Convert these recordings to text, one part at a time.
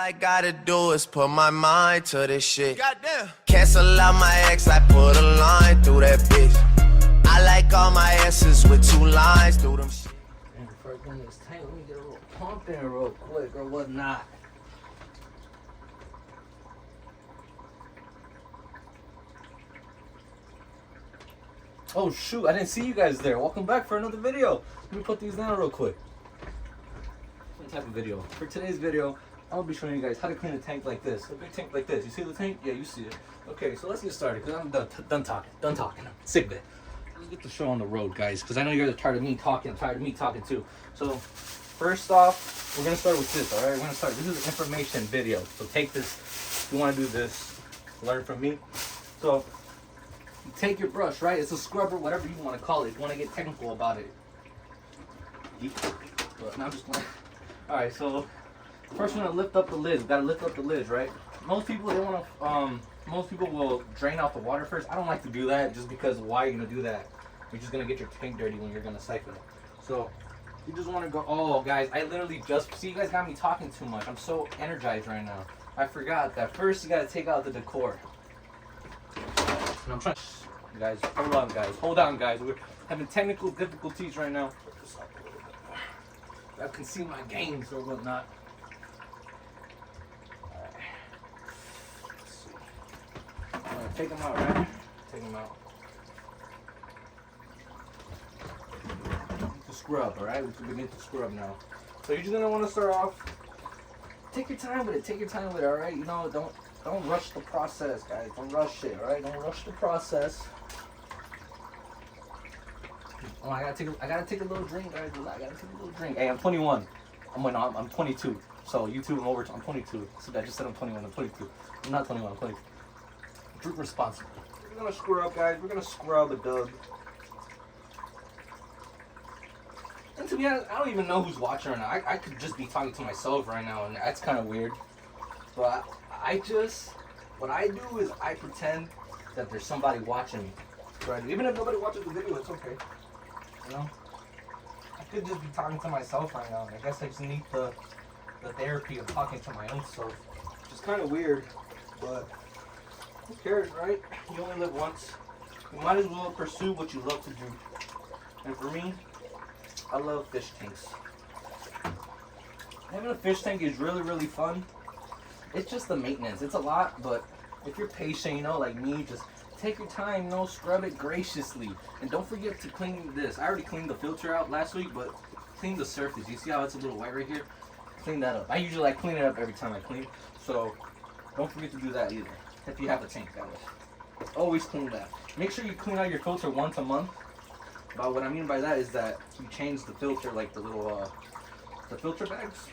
I gotta do is put my mind to this shit. Goddamn. Cancel out my ex, I put a line through that bitch. I like all my S's with 2 lines through them shit. And before I go in this tank, let me get a little pump in real quick or whatnot. Oh shoot, I didn't see you guys there. Welcome back for another video. Let me put these down real quick. What type of video? For today's video, I'll be showing you guys how to clean a tank like this. A big tank like this. You see the tank? Yeah, you see it. Okay, so let's get started because I'm done talking. I'm sick of it. Let's get the show on the road, guys, because I know you guys are tired of me talking. I'm tired of me talking too. So first off, we're going to start with this, all right? We're going to start. This is an information video. So take this. If you want to do this, learn from me. So you take your brush, right? It's a scrubber, whatever you want to call it. If you want to get technical about it. But now I'm just going to... All right, so first we're going to lift up the lids. Got to lift up the lids, right? Most people, they want to... most people will drain out the water first. I don't like to do that just because why are you going to do that? You're just going to get your tank dirty when you're going to siphon it. So you just want to go... Oh, guys, I literally just... See, you guys got me talking too much. I'm so energized right now. I forgot that first you got to take out the decor. And I'm trying... Guys, hold on, guys. We're having technical difficulties right now. I can see my games or whatnot. Alright. Let's see. I'm gonna take them out, right? Take them out. To scrub, alright? We can begin to scrub now. So you're just gonna want to start off. Take your time with it. Take your time with it, alright? You know, don't rush the process, guys. Don't rush it, alright? Don't rush the process. Oh, I gotta take a little drink, guys. I gotta take a little drink. Hey, I'm 21. I'm 22. So YouTube, I'm 22. So I just said I'm 21. I'm 22. I'm not 21. I'm 22. Drink responsibly. We're gonna scrub, guys. We're gonna scrub a dub. And to be honest, I don't even know who's watching right now. I could just be talking to myself right now, and that's kind of weird. But what I do is I pretend that there's somebody watching me. Right? Even if nobody watches the video, it's okay. You know? I could just be talking to myself right now. I guess I just need the therapy of talking to my own self. Which is kind of weird, but who cares, right? You only live once. You might as well pursue what you love to do. And for me, I love fish tanks. Having a fish tank is really, really fun. It's just the maintenance. It's a lot, but if you're patient, you know, like me, just take your time, you know, scrub it graciously. And don't forget to clean this. I already cleaned the filter out last week, but clean the surface. You see how it's a little white right here? Clean that up. I usually like clean it up every time I clean. So don't forget to do that either. If you have a tank, that way. Always clean that. Make sure you clean out your filter once a month. But what I mean by that is that you change the filter, like the little, the filter bags.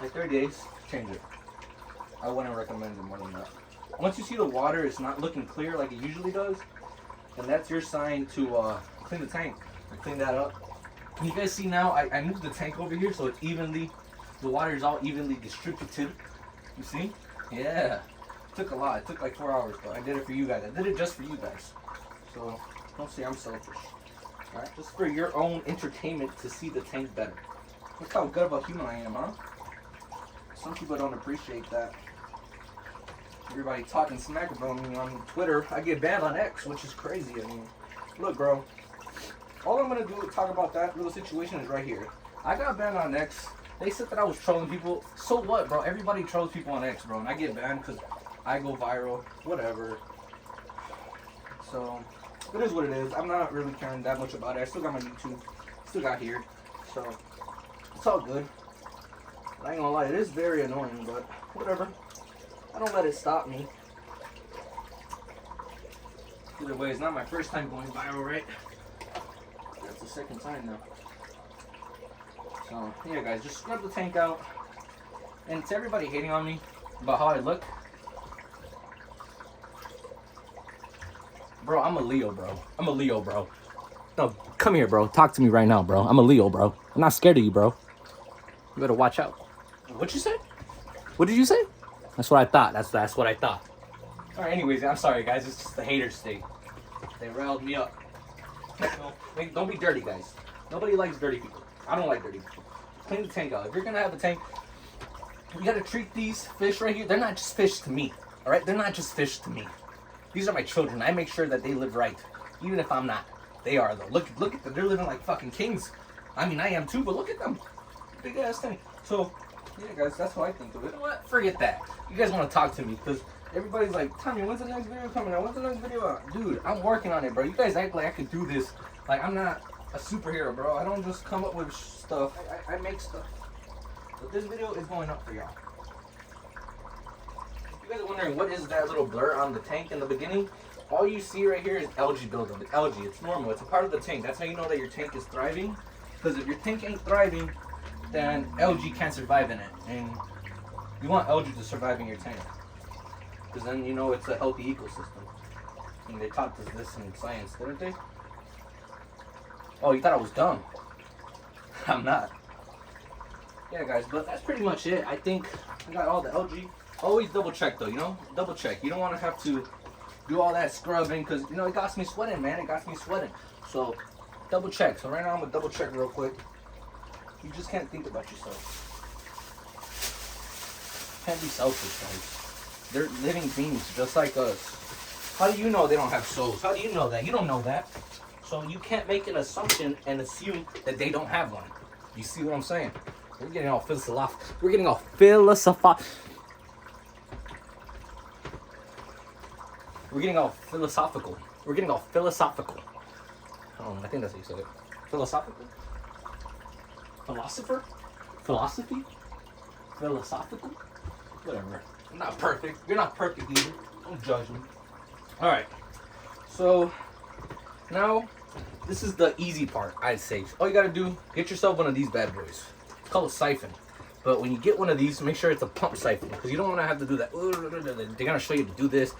Like 30 days, change it. I wouldn't recommend it more than that. Once you see the water is not looking clear like it usually does, then that's your sign to clean the tank and clean that up. Can you guys see now? I moved the tank over here so it's evenly, the water is all evenly distributed. You see? Yeah. It took a lot. It took like 4 hours, but I did it for you guys. I did it just for you guys. So don't say I'm selfish. Alright? Just for your own entertainment to see the tank better. Look how good of a human I am, huh? Some people don't appreciate that. Everybody talking smack about me on Twitter. I get banned on X, which is crazy. I mean, look, bro. All I'm gonna do to talk about that little situation is right here. I got banned on X. They said that I was trolling people. So what, bro? Everybody trolls people on X, bro. And I get banned because I go viral. Whatever. So, it is what it is. I'm not really caring that much about it. I still got my YouTube. Still got here. So, it's all good. I ain't gonna lie, it is very annoying, but whatever. I don't let it stop me. Either way, it's not my first time going viral, right? That's the second time now. So, yeah, guys, just scrub the tank out. And to everybody hating on me about how I look, bro, I'm a Leo, bro. I'm a Leo, bro. No, come here, bro. Talk to me right now, bro. I'm a Leo, bro. I'm not scared of you, bro. You better watch out. What'd you say? What did you say? That's what I thought. That's what I thought. Alright, anyways, I'm sorry, guys. It's just the haters thing. They riled me up. Don't be dirty, guys. Nobody likes dirty people. I don't like dirty people. Clean the tank out. If you're going to have a tank, You gotta treat these fish right here. They're not just fish to me, all right? They're not just fish to me. These are my children. I make sure that they live right, even if I'm not. They are though. Look at them. They're living like fucking kings. I mean, I am too, but look at them. Big ass thing. So, yeah, guys, that's how I think of it. You know what? Forget that. You guys want to talk to me because everybody's like, Tommy, when's the next video coming out? When's the next video out? Dude, I'm working on it, bro. You guys act like I could do this. Like, I'm not a superhero, bro. I don't just come up with stuff. I make stuff. But this video is going up for y'all. If you guys are wondering what is that little blur on the tank in the beginning, all you see right here is algae buildup. It's algae. It's normal. It's a part of the tank. That's how you know that your tank is thriving. Because if your tank ain't thriving, then algae can't survive in it. And you want algae to survive in your tank. Because then you know it's a healthy ecosystem. And they taught us this in science, didn't they? Oh, you thought I was dumb. I'm not. Yeah, guys, but that's pretty much it. I think I got all the algae. Always double check, though, you know? Double check. You don't want to have to do all that scrubbing because, you know, it got me sweating, man. It got me sweating. So, double check. So, right now, I'm going to double check real quick. You just can't think about yourself. Can't be selfish, guys. They're living beings just like us. How do you know they don't have souls? How do you know that? You don't know that. So you can't make an assumption and assume that they don't have one. You see what I'm saying? We're getting all philosophical. We're getting all philosophical. We're getting all philosophical. We're getting all philosophical. I think that's how you said it. Philosophical? Philosopher? Philosophy? Philosophical? Whatever. I'm not perfect. You're not perfect either. Don't judge me. Alright. So, now, this is the easy part, I'd say. All you gotta do, get yourself one of these bad boys. It's called a siphon. But when you get one of these, make sure it's a pump siphon. Because you don't want to have to do that. They're gonna show you to do this.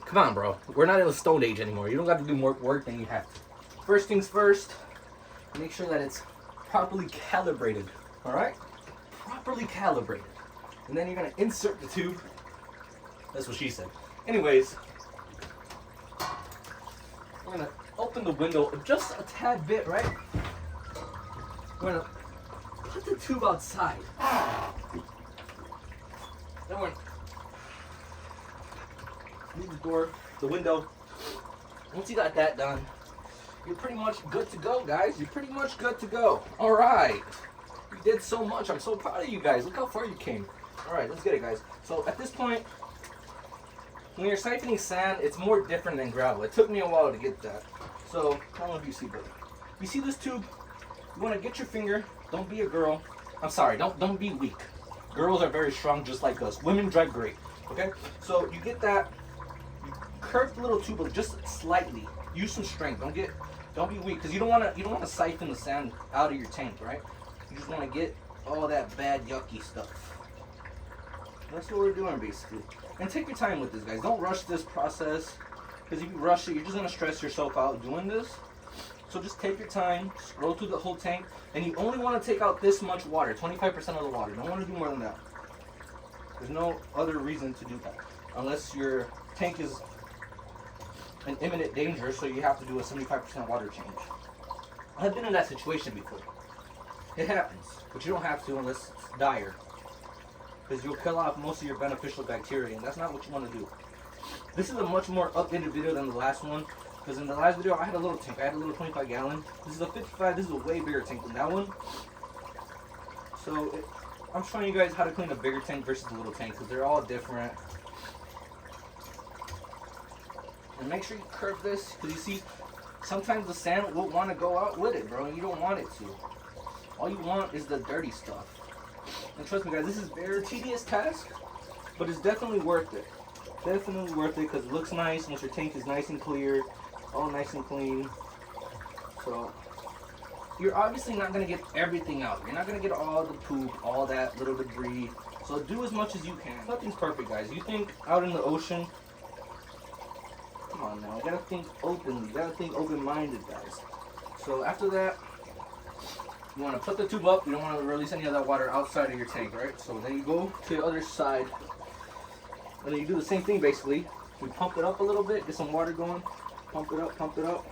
Come on, bro. We're not in the Stone Age anymore. You don't got to do more work than you have to. First things first, make sure that it's properly calibrated. Alright? Properly calibrated. And then you're gonna insert the tube. That's what she said. Anyways, we're gonna open the window just a tad bit, right? We're gonna put the tube outside. Then we're gonna leave the door, the window. Once you got that done, you're pretty much good to go, guys. You're pretty much good to go. All right. You did so much. I'm so proud of you guys. Look how far you came. All right, let's get it, guys. So at this point, when you're siphoning sand, it's more different than gravel. It took me a while to get that. So, I don't know if you see, but you see this tube? You want to get your finger. Don't be a girl. I'm sorry. Don't be weak. Girls are very strong, just like us. Women drive great. Okay. So you get that. You curve the little tube just slightly. Use some strength. Don't be weak, because you don't want to siphon the sand out of your tank, right? You just want to get all that bad yucky stuff. That's what we're doing, basically. And take your time with this, guys. Don't rush this process, because if you rush it, you're just going to stress yourself out doing this. So just take your time, scroll through the whole tank, and you only want to take out this much water, 25% of the water. Don't want to do more than that. There's no other reason to do that, unless your tank is in imminent danger, so you have to do a 75% water change. I've been in that situation before. It happens, but you don't have to unless it's dire, because you'll kill off most of your beneficial bacteria, and that's not what you want to do. This is a much more updated video than the last one, because in the last video I had a little tank. I had a little 25 gallon. This is a 55. This is a way bigger tank than that one. So I'm showing you guys how to clean a bigger tank versus a little tank, because they're all different. And make sure you curve this, because you see, sometimes the sand will want to go out with it, bro, and you don't want it to. All you want is the dirty stuff. And trust me, guys, this is a very tedious task, but it's definitely worth it. Definitely worth it, because it looks nice once your tank is nice and clear, all nice and clean. So, you're obviously not going to get everything out. You're not going to get all the poop, all that little debris. So do as much as you can. Nothing's perfect, guys. You think out in the ocean, come on now, you gotta think openly, you gotta think open-minded, guys. So after that, you wanna put the tube up, you don't wanna release any of that water outside of your tank, right? So then you go to the other side, and then you do the same thing basically. You pump it up a little bit, get some water going, pump it up.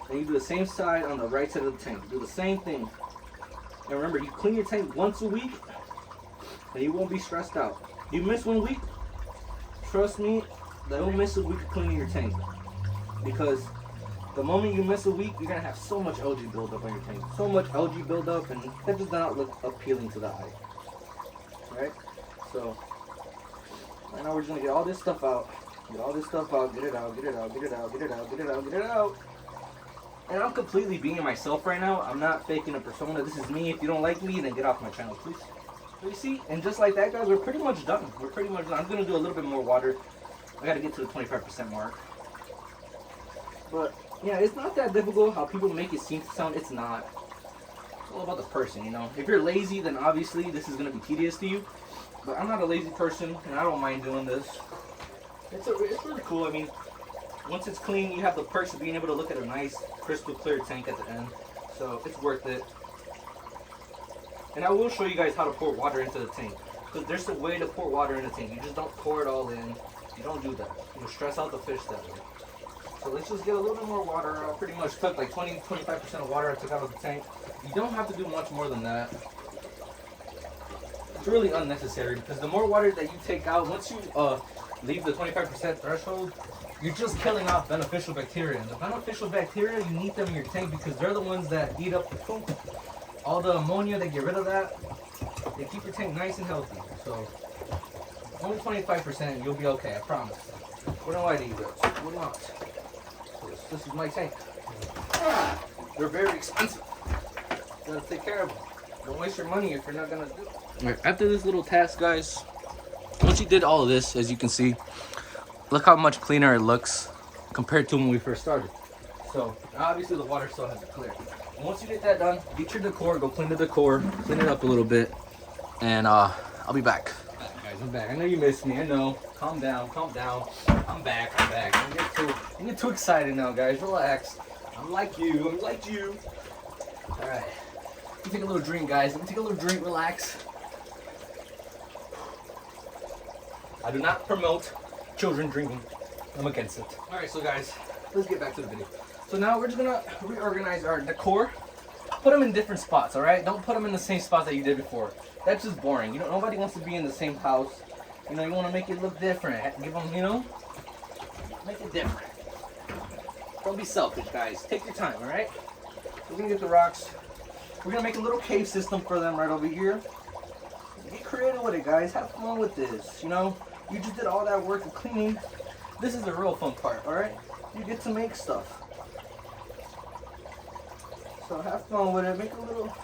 Then you do the same side on the right side of the tank. Do the same thing. And remember, you clean your tank once a week, and you won't be stressed out. You miss 1 week, trust me, don't miss a week of cleaning your tank. Because the moment you miss a week, you're gonna have so much algae buildup on your tank. So much algae buildup, and that does not look appealing to the eye. Right? So, right now we're just gonna get all this stuff out. Get all this stuff out, get it out, get it out, get it out, get it out, get it out, get it out. And I'm completely being myself right now. I'm not faking a persona. This is me. If you don't like me, then get off my channel, please. So you see, and just like that, guys, we're pretty much done. We're pretty much done. I'm gonna do a little bit more water. I gotta get to the 25% mark. But yeah, it's not that difficult how people make it seem to sound. It's not. It's all about the person, you know. If you're lazy, then obviously this is gonna be tedious to you. But I'm not a lazy person, and I don't mind doing this. It's really cool. I mean, once it's clean, you have the perks of being able to look at a nice, crystal clear tank at the end. So it's worth it. And I will show you guys how to pour water into the tank. Because there's a way to pour water in a tank. You just don't pour it all in. You don't do that. You stress out the fish that way. So let's just get a little bit more water. I pretty much took like 20-25% of water I took out of the tank. You don't have to do much more than that. It's really unnecessary because the more water that you take out, once you leave the 25% threshold, you're just killing off beneficial bacteria. And the beneficial bacteria, you need them in your tank because they're the ones that eat up the poop. All the ammonia, they get rid of that. They keep your tank nice and healthy. So only 25%, you'll be okay, I promise. What do I need? What not? This is my tank. They're very expensive. You gotta take care of them. Don't waste your money if you're not gonna do it. Alright, after this little task, guys, once you did all of this, as you can see, look how much cleaner it looks compared to when we first started. So obviously the water still has to clear. And once you get that done, get your decor, go clean the decor, clean it up a little bit, and I'll be back. Guys, I'm back. I know you missed me. I know. Calm down, calm down. I'm back. I'm back. Don't get too excited now, guys. Relax. I'm like you. I'm like you. All right. Let me take a little drink, guys. Let me take a little drink. Relax. I do not promote children drinking. I'm against it. All right, so guys, let's get back to the video. So now we're just gonna reorganize our decor. Put them in different spots, all right? Don't put them in the same spots that you did before. That's just boring. You know, nobody wants to be in the same house. You know, you want to make it look different. Give them, you know, make it different. Don't be selfish, guys. Take your time, all right? We're gonna get the rocks. We're gonna make a little cave system for them right over here. Get creative with it, guys. Have fun with this. You know, you just did all that work of cleaning. This is the real fun part, all right? You get to make stuff. So have fun with it. Make a little,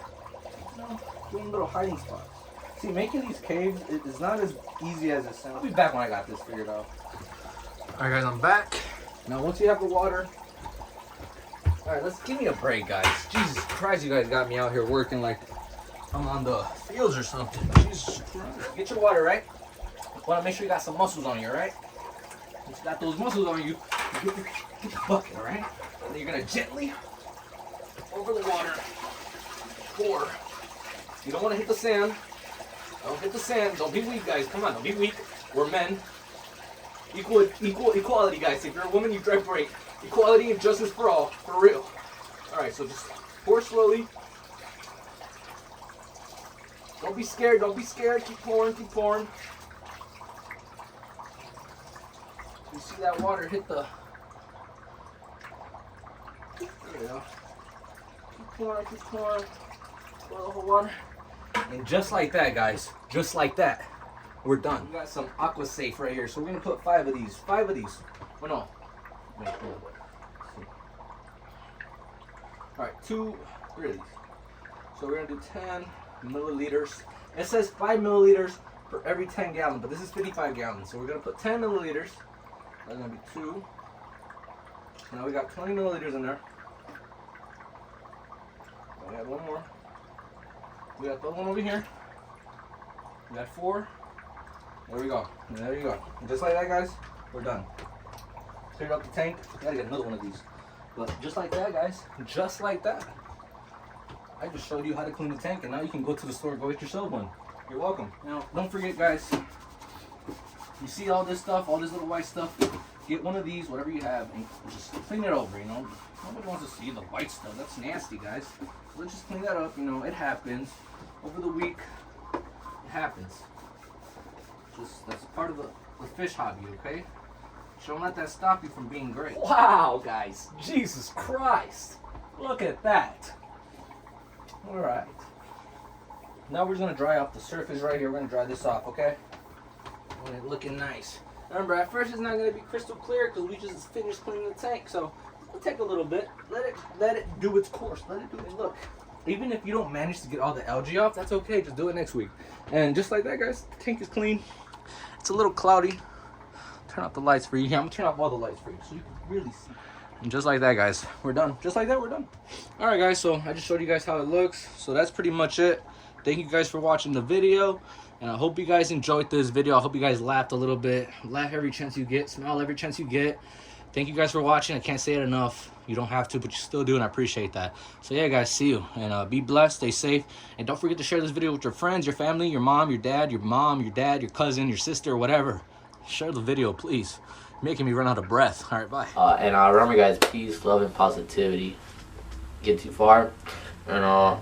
you know, do a little hiding spots. See, making these caves is not as easy as it sounds. I'll be back when I got this figured out. All right, guys, I'm back. Now, once you have the water, all right, let's give me a break, guys. Jesus Christ, you guys got me out here working like I'm on the fields or something. Jesus Christ. Get your water, right? You want to make sure you got some muscles on you, all right? Once you got those muscles on you, get the bucket, all right? And then you're gonna gently over the water. Pour. You don't want to hit the sand. Don't hit the sand. Don't be weak, guys. Come on, don't be weak. We're men. Equality, guys. If you're a woman, you drive great. Equality and justice for all. For real. All right, so just pour slowly. Don't be scared. Don't be scared. Keep pouring. Keep pouring. You see that water hit the... There you go. Keep pouring. Keep pouring. Pour the whole water. And just like that, guys, just like that, we're done. We got some Aqua Safe right here, so we're gonna put 5 of these. 5 of these. Oh no. Wait, all right, 2, 3 of these. So we're gonna do 10 milliliters. It says 5 milliliters for every 10 gallons, but this is 55 gallons. So we're gonna put 10 milliliters. That's gonna be 2. Now we got 20 milliliters in there. We got 1 more. We got the one over here. We got 4. There we go. There you go. And just like that, guys, we're done. Cleared up the tank. Gotta get another one of these. But just like that, guys, just like that. I just showed you how to clean the tank, and now you can go to the store and go get yourself one. You're welcome. Now, don't forget, guys, you see all this stuff, all this little white stuff, get one of these, whatever you have, and just clean it over, you know. Nobody wants to see the white stuff. That's nasty, guys. So let's just clean that up, you know. It happens. Over the week, it happens. That's part of the fish hobby, okay? Don't let that stop you from being great. Wow, guys. Jesus Christ. Look at that. Alright. Now we're just going to dry off the surface right here. We're going to dry this off, okay? And it's looking nice. Remember, at first it's not going to be crystal clear because we just finished cleaning the tank. So it'll take a little bit. Let it do its course. Let it do its look. Even if you don't manage to get all the algae off, that's okay. Just do it next week. And just like that, guys, the tank is clean. It's a little cloudy. Turn off the lights for you. Yeah, I'm going to turn off all the lights for you so you can really see. And just like that, guys, we're done. Just like that, we're done. All right, guys, so I just showed you guys how it looks. So that's pretty much it. Thank you guys for watching the video. And I hope you guys enjoyed this video. I hope you guys laughed a little bit. Laugh every chance you get. Smile every chance you get. Thank you guys for watching. I can't say it enough. You don't have to, but you still do, and I appreciate that. So yeah, guys, see you. And be blessed, stay safe. And don't forget to share this video with your friends, your family, your mom, your dad, your dad, your cousin, your sister, whatever. Share the video, please. You're making me run out of breath. All right, bye. And remember, guys, peace, love, and positivity. Get too far. And I'm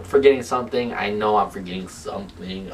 forgetting something. I know I'm forgetting something.